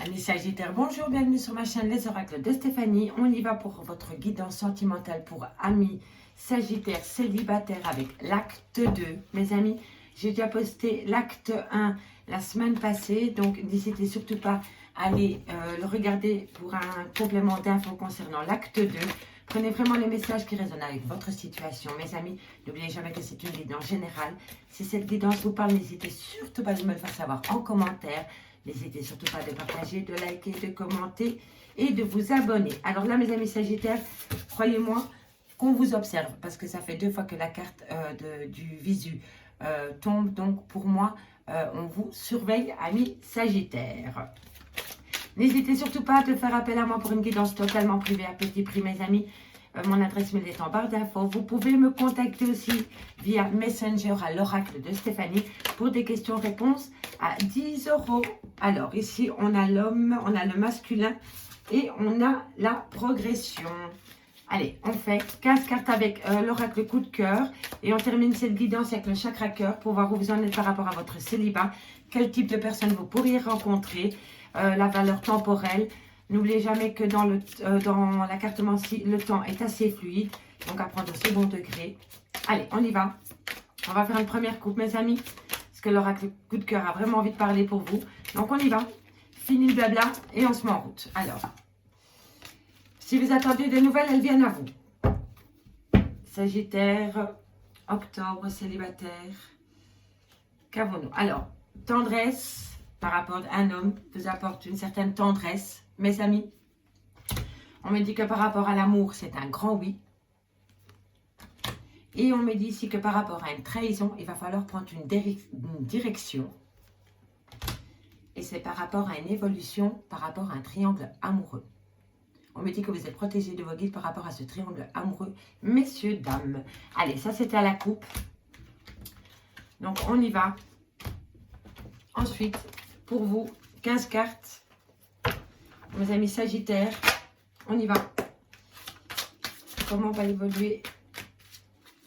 Amis Sagittaires, bonjour, bienvenue sur ma chaîne Les Oracles de Stéphanie. On y va pour votre guidance sentimentale pour amis Sagittaires célibataires avec l'acte 2. Mes amis, j'ai déjà posté l'acte 1 la semaine passée, donc n'hésitez surtout pas à aller le regarder pour un complément d'infos concernant l'acte 2. Prenez vraiment les messages qui résonnent avec votre situation. Mes amis, n'oubliez jamais que c'est une guidance générale. Si cette guidance vous parle, n'hésitez surtout pas de me le faire savoir en commentaire. N'hésitez surtout pas de partager, de liker, de commenter et de vous abonner. Alors là, mes amis Sagittaires, croyez-moi qu'on vous observe parce que ça fait 2 fois que la carte du visu tombe. Donc pour moi, on vous surveille, amis Sagittaires. N'hésitez surtout pas à de faire appel à moi pour une guidance totalement privée à petit prix, mes amis. Mon adresse mail est en barre d'infos. Vous pouvez me contacter aussi via Messenger à l'oracle de Stéphanie pour des questions-réponses à 10 €. Alors ici, on a l'homme, on a le masculin et on a la progression. Allez, on fait 15 cartes avec l'oracle coup de cœur et on termine cette guidance avec le chakra cœur pour voir où vous en êtes par rapport à votre célibat, quel type de personne vous pourriez rencontrer, la valeur temporelle. N'oubliez jamais que dans la carte Mancy, le temps est assez fluide, donc à prendre au second degré. Allez, on y va. On va faire une première coupe, mes amis, parce que l'oracle coup de cœur a vraiment envie de parler pour vous. Donc on y va. Fini le blabla et on se met en route. Alors, si vous attendez des nouvelles, elles viennent à vous. Sagittaire, octobre, célibataire. Qu'avons-nous? Alors, tendresse par rapport à un homme vous apporte une certaine tendresse. Mes amis, on me dit que par rapport à l'amour, c'est un grand oui. Et on me dit ici que par rapport à une trahison, il va falloir prendre une direction. Et c'est par rapport à une évolution, par rapport à un triangle amoureux. On me dit que vous êtes protégé de vos guides par rapport à ce triangle amoureux, messieurs, dames. Allez, ça c'était à la coupe. Donc on y va. Ensuite, pour vous, 15 cartes. Mes amis Sagittaires, on y va. Comment va évoluer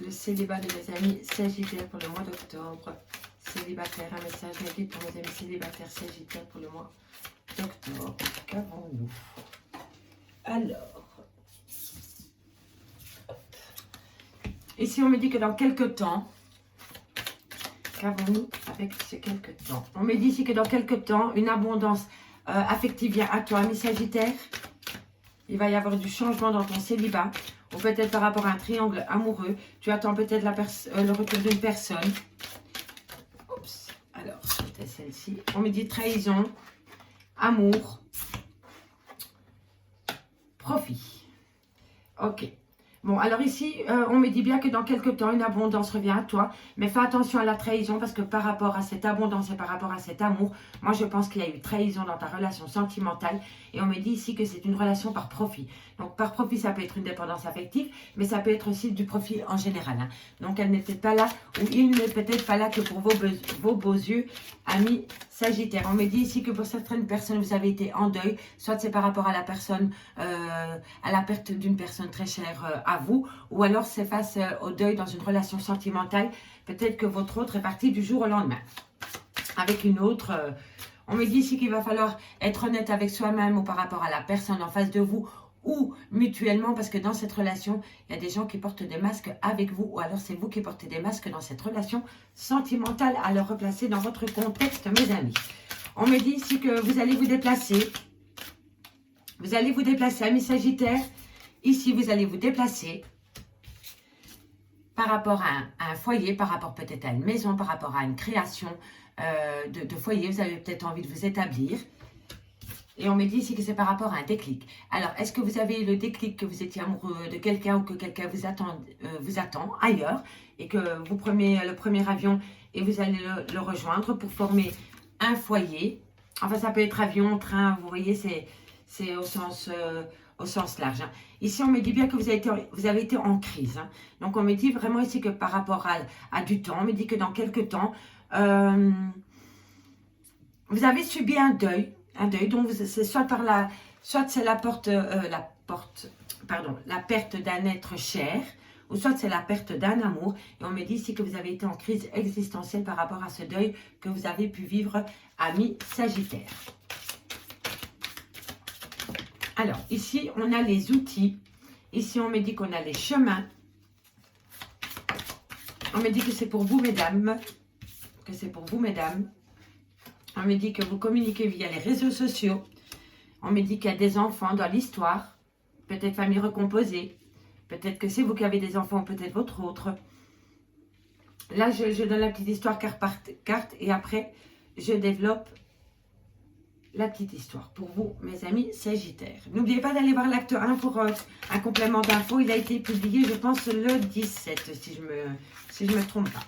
le célibat de mes amis Sagittaires pour le mois d'octobre? Célibataire, un message guide pour mes amis célibataires Sagittaires pour le mois d'octobre. Qu'avons-nous? Alors, ici on me dit que dans quelques temps, qu'avons-nous avec ce quelques temps? On me dit ici que dans quelques temps, une abondance affective vient à toi, mes Sagittaires. Il va y avoir du changement dans ton célibat. Ou peut-être par rapport à un triangle amoureux. Tu attends peut-être le retour d'une personne. Oups. Alors, c'était celle-ci. On me dit trahison, amour, profit. Ok. Bon, alors ici, on me dit bien que dans quelques temps, une abondance revient à toi. Mais fais attention à la trahison parce que par rapport à cette abondance et par rapport à cet amour, moi, je pense qu'il y a eu trahison dans ta relation sentimentale. Et on me dit ici que c'est une relation par profit. Donc, par profit, ça peut être une dépendance affective, mais ça peut être aussi du profit en général. Hein. Donc, elle n'est peut-être pas là ou il n'est peut-être pas là que pour vos beaux yeux, amis Sagittaire. On me dit ici que pour certaines personnes, vous avez été en deuil. Soit c'est par rapport à la personne, à la perte d'une personne très chère à vous, ou alors c'est face au deuil dans une relation sentimentale. Peut-être que votre autre est parti du jour au lendemain avec une autre. On me dit ici qu'il va falloir être honnête avec soi-même ou par rapport à la personne en face de vous ou mutuellement, parce que dans cette relation, il y a des gens qui portent des masques avec vous, ou alors c'est vous qui portez des masques dans cette relation sentimentale, à le replacer dans votre contexte, mes amis. On me dit ici que vous allez vous déplacer. Vous allez vous déplacer, amis Sagittaires. Ici, vous allez vous déplacer par rapport à un foyer, par rapport peut-être à une maison, par rapport à une création de foyer. Vous avez peut-être envie de vous établir. Et on me dit ici que c'est par rapport à un déclic. Alors, est-ce que vous avez le déclic que vous étiez amoureux de quelqu'un ou que quelqu'un vous attend ailleurs et que vous prenez le premier avion et vous allez le rejoindre pour former un foyer? Enfin, ça peut être avion, train, vous voyez, c'est au sens large. Hein. Ici, on me dit bien que vous avez été en crise. Hein. Donc, on me dit vraiment ici que par rapport à du temps, on me dit que dans quelques temps, vous avez subi un deuil. Donc c'est soit c'est la perte d'un être cher, ou soit c'est la perte d'un amour. Et on me dit ici que vous avez été en crise existentielle par rapport à ce deuil que vous avez pu vivre, amis Sagittaire. Alors, ici, on a les outils. Ici, on me dit qu'on a les chemins. On me dit que c'est pour vous, mesdames. Que c'est pour vous, mesdames. On me dit que vous communiquez via les réseaux sociaux. On me dit qu'il y a des enfants dans l'histoire. Peut-être famille recomposée. Peut-être que c'est vous qui avez des enfants, peut-être votre autre. Là, je donne la petite histoire carte par carte. Et après, je développe la petite histoire pour vous, mes amis Sagittaires. N'oubliez pas d'aller voir l'acte 1 pour un complément d'infos. Il a été publié, je pense, le 17, si je me trompe pas.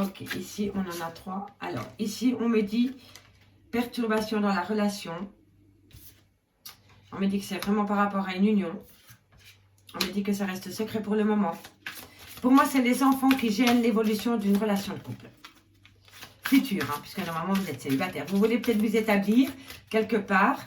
Ok, ici, on en a 3. Alors, ici, on me dit perturbation dans la relation. On me dit que c'est vraiment par rapport à une union. On me dit que ça reste secret pour le moment. Pour moi, c'est les enfants qui gênent l'évolution d'une relation de couple. Future, hein, puisque normalement vous êtes célibataire. Vous voulez peut-être vous établir quelque part.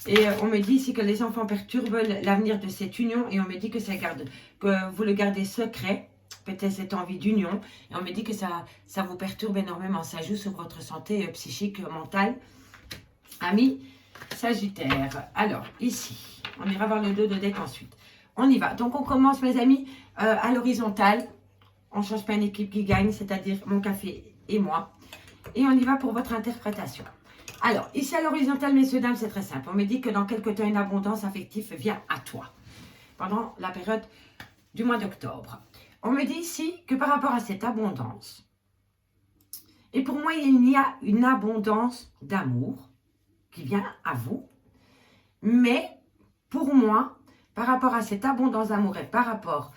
Et on me dit ici que les enfants perturbent l'avenir de cette union. Et on me dit que que vous le gardez secret. Peut-être cette envie d'union. Et on me dit que ça vous perturbe énormément. Ça joue sur votre santé psychique, mentale. Amis Sagittaire. Alors, ici, on ira voir le 2 de deck ensuite. On y va. Donc, on commence, mes amis, à l'horizontale. On ne change pas une équipe qui gagne, c'est-à-dire mon café et moi. Et on y va pour votre interprétation. Alors, ici à l'horizontale, messieurs, dames, c'est très simple. On me dit que dans quelque temps, une abondance affective vient à toi. Pendant la période du mois d'octobre. On me dit ici que par rapport à cette abondance, et pour moi, il y a une abondance d'amour qui vient à vous. Mais pour moi, par rapport à cette abondance d'amour et par rapport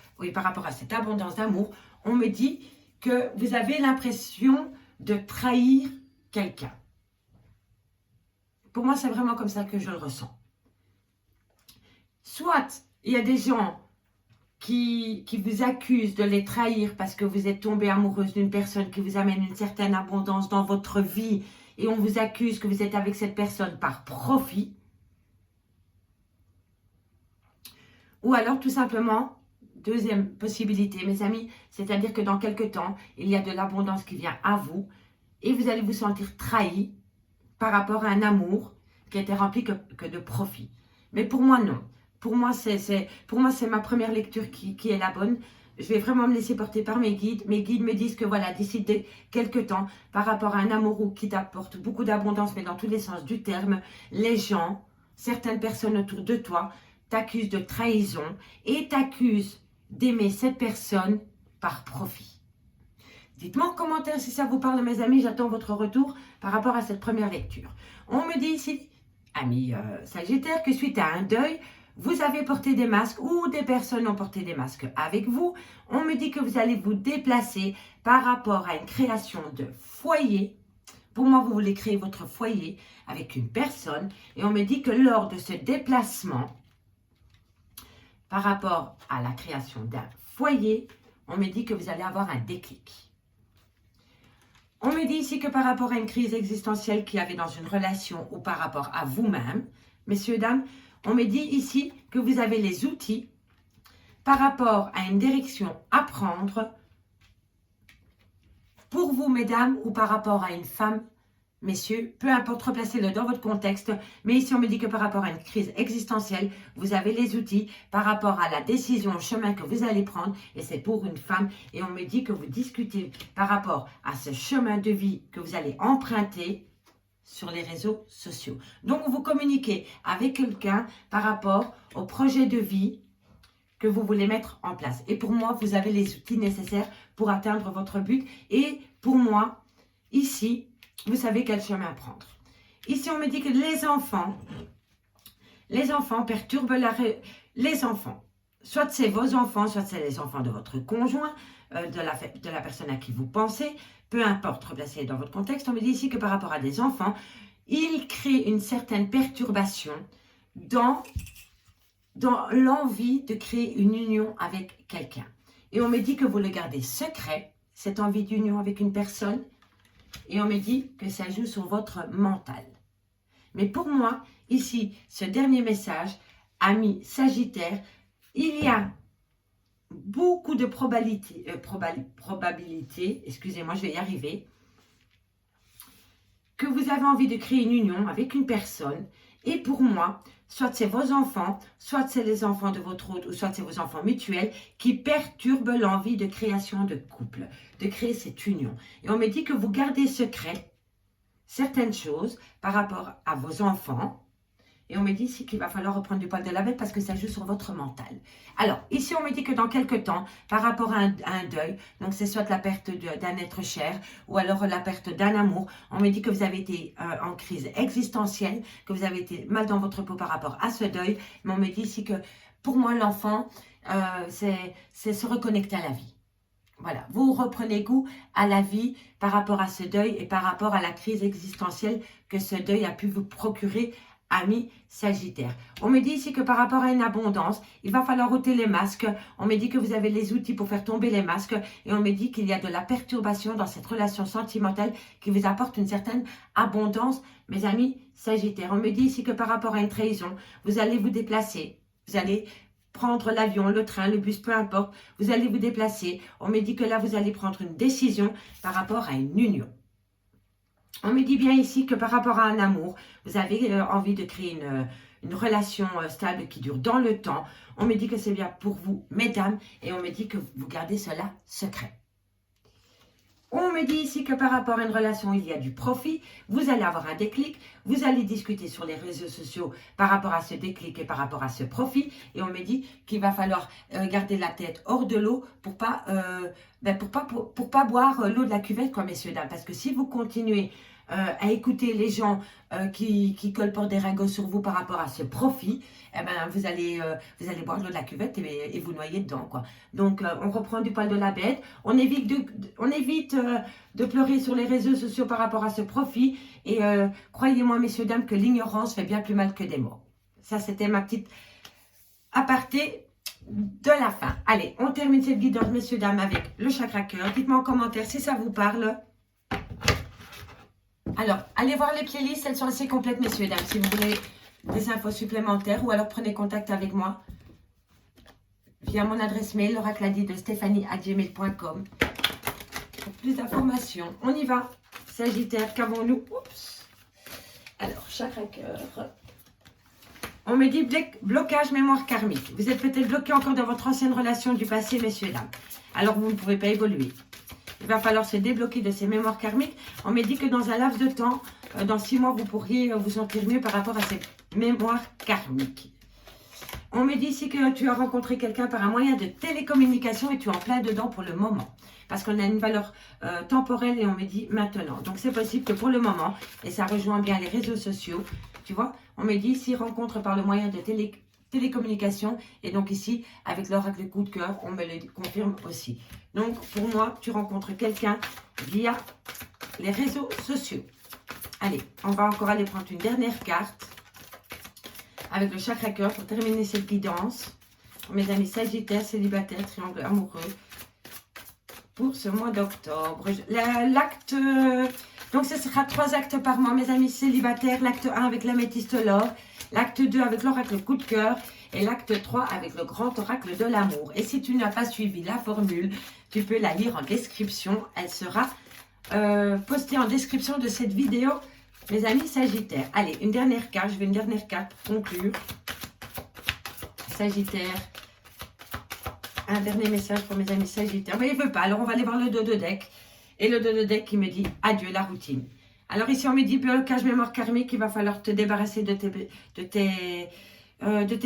à cette abondance d'amour, on me dit que vous avez l'impression de trahir quelqu'un. Pour moi, c'est vraiment comme ça que je le ressens. Soit il y a des gens qui vous accusent de les trahir parce que vous êtes tombée amoureuse d'une personne qui vous amène une certaine abondance dans votre vie et on vous accuse que vous êtes avec cette personne par profit. Ou alors tout simplement, deuxième possibilité, mes amis, c'est-à-dire que dans quelques temps, il y a de l'abondance qui vient à vous et vous allez vous sentir trahi par rapport à un amour qui était rempli que de profit. Mais pour moi, non. Pour moi, c'est ma première lecture qui est la bonne. Je vais vraiment me laisser porter par mes guides. Mes guides me disent que voilà, d'ici quelques temps, par rapport à un amoureux qui t'apporte beaucoup d'abondance, mais dans tous les sens du terme, les gens, certaines personnes autour de toi, t'accusent de trahison et t'accusent d'aimer cette personne par profit. Dites-moi en commentaire si ça vous parle, mes amis. J'attends votre retour par rapport à cette première lecture. On me dit ici, amis Sagittaire, que suite à un deuil, vous avez porté des masques ou des personnes ont porté des masques avec vous. On me dit que vous allez vous déplacer par rapport à une création de foyer. Pour moi, vous voulez créer votre foyer avec une personne. Et on me dit que lors de ce déplacement, par rapport à la création d'un foyer, on me dit que vous allez avoir un déclic. On me dit ici que par rapport à une crise existentielle qu'il y avait dans une relation ou par rapport à vous-même, messieurs, dames, on me dit ici que vous avez les outils par rapport à une direction à prendre pour vous, mesdames, ou par rapport à une femme, messieurs, peu importe, replacez-le dans votre contexte. Mais ici, on me dit que par rapport à une crise existentielle, vous avez les outils par rapport à la décision, au chemin que vous allez prendre. Et c'est pour une femme. Et on me dit que vous discutez par rapport à ce chemin de vie que vous allez emprunter sur les réseaux sociaux. Donc, vous communiquez avec quelqu'un par rapport au projet de vie que vous voulez mettre en place. Et pour moi, vous avez les outils nécessaires pour atteindre votre but. Et pour moi, ici, vous savez quel chemin prendre. Ici, on me dit que les enfants perturbent les enfants. Soit c'est vos enfants, soit c'est les enfants de votre conjoint, de la personne à qui vous pensez. Peu importe, replacez dans votre contexte. On me dit ici que par rapport à des enfants, ils créent une certaine perturbation dans l'envie de créer une union avec quelqu'un. Et on me dit que vous le gardez secret, cette envie d'union avec une personne. Et on me dit que ça joue sur votre mental. Mais pour moi, ici, ce dernier message, ami Sagittaire, il y a beaucoup de probabilité, excusez-moi, je vais y arriver, que vous avez envie de créer une union avec une personne Et pour moi, soit c'est vos enfants, soit c'est les enfants de votre hôte, ou soit c'est vos enfants mutuels qui perturbent l'envie de création de couple, de créer cette union. Et on me dit que vous gardez secret certaines choses par rapport à vos enfants. Et on me dit ici qu'il va falloir reprendre du poil de la bête parce que ça joue sur votre mental. Alors, ici, on me dit que dans quelques temps, par rapport à un deuil, donc c'est soit la perte d'un être cher ou alors la perte d'un amour, on me dit que vous avez été en crise existentielle, que vous avez été mal dans votre peau par rapport à ce deuil. Mais on me dit ici que pour moi, l'enfant, c'est se reconnecter à la vie. Voilà, vous reprenez goût à la vie par rapport à ce deuil et par rapport à la crise existentielle que ce deuil a pu vous procurer, amis Sagittaire. On me dit ici que par rapport à une abondance, il va falloir ôter les masques. On me dit que vous avez les outils pour faire tomber les masques. Et on me dit qu'il y a de la perturbation dans cette relation sentimentale qui vous apporte une certaine abondance, mes amis Sagittaire. On me dit ici que par rapport à une trahison, vous allez vous déplacer. Vous allez prendre l'avion, le train, le bus, peu importe. Vous allez vous déplacer. On me dit que là, vous allez prendre une décision par rapport à une union. On me dit bien ici que par rapport à un amour, vous avez envie de créer une relation stable qui dure dans le temps. On me dit que c'est bien pour vous, mesdames, et on me dit que vous gardez cela secret. On me dit ici que par rapport à une relation, il y a du profit. Vous allez avoir un déclic. Vous allez discuter sur les réseaux sociaux par rapport à ce déclic et par rapport à ce profit. Et on me dit qu'il va falloir garder la tête hors de l'eau pour pas boire l'eau de la cuvette, quoi, messieurs, dames. Parce que si vous continuez à écouter les gens qui colportent des ragots sur vous par rapport à ce profit, eh ben, vous allez boire l'eau de la cuvette et vous noyer dedans, quoi. Donc, on reprend du poil de la bête. On évite de pleurer sur les réseaux sociaux par rapport à ce profit. Et croyez-moi, messieurs, dames, que l'ignorance fait bien plus mal que des mots. Ça, c'était ma petite aparté de la fin. Allez, on termine cette guidance, messieurs, dames, avec le chakra cœur. Dites-moi en commentaire si ça vous parle. Alors, allez voir les playlists, elles sont assez complètes, messieurs, dames, si vous voulez des infos supplémentaires, ou alors prenez contact avec moi via mon adresse mail, l'oracladie de Stéphanie@gmail.com. Pour plus d'informations, on y va. Sagittaire, qu'avons-nous? Oups. Alors, chakra cœur. On me dit blocage mémoire karmique. Vous êtes peut-être bloqué encore dans votre ancienne relation du passé, messieurs, dames. Alors, vous ne pouvez pas évoluer. Il va falloir se débloquer de ces mémoires karmiques. On me dit que dans un laps de temps, dans 6 mois, vous pourriez vous sentir mieux par rapport à ces mémoires karmiques. On me dit ici que tu as rencontré quelqu'un par un moyen de télécommunication et tu es en plein dedans pour le moment. Parce qu'on a une valeur temporelle et on me dit maintenant. Donc c'est possible que pour le moment, et ça rejoint bien les réseaux sociaux, tu vois, on me dit ici rencontre par le moyen de télécommunication. Et donc ici, avec l'oracle coup de cœur, on me le confirme aussi. Donc pour moi, tu rencontres quelqu'un via les réseaux sociaux. Allez, on va encore aller prendre une dernière carte avec le chakra cœur pour terminer cette guidance. Pour mes amis sagittaires, célibataires, triangle amoureux pour ce mois d'octobre. L'acte, donc ce sera 3 actes par mois, mes amis célibataires. L'acte 1 avec l'améthyste l'or, l'acte 2 avec l'oracle coup de cœur et l'acte 3 avec le grand oracle de l'amour. Et si tu n'as pas suivi la formule, tu peux la lire en description. Elle sera postée en description de cette vidéo, mes amis sagittaires. Allez, une dernière carte. Je veux une dernière carte pour conclure. Sagittaire. Un dernier message pour mes amis sagittaires. Mais il ne veut pas. Alors, on va aller voir le dos de deck. Et le dos de deck qui me dit adieu la routine. Alors ici, on me dit blocage mémoire karmique. Il va falloir te débarrasser de tes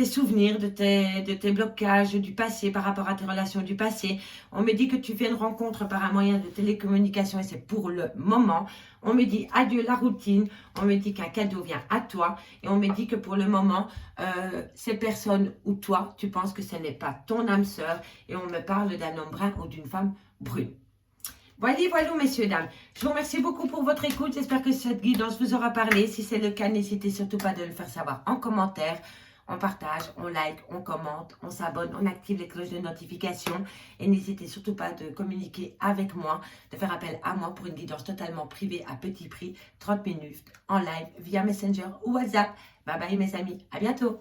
souvenirs, de tes blocages du passé par rapport à tes relations du passé. On me dit que tu fais une rencontre par un moyen de télécommunication et c'est pour le moment. On me dit adieu la routine. On me dit qu'un cadeau vient à toi. Et on me dit que pour le moment, ces personnes ou toi, tu penses que ce n'est pas ton âme sœur. Et on me parle d'un homme brun ou d'une femme brune. Voilà, messieurs, dames. Je vous remercie beaucoup pour votre écoute. J'espère que cette guidance vous aura parlé. Si c'est le cas, n'hésitez surtout pas de le faire savoir en commentaire. On partage, on like, on commente, on s'abonne, on active les cloches de notification. Et n'hésitez surtout pas de communiquer avec moi, de faire appel à moi pour une guidance totalement privée à petit prix, 30 minutes en live via Messenger ou WhatsApp. Bye bye mes amis, à bientôt.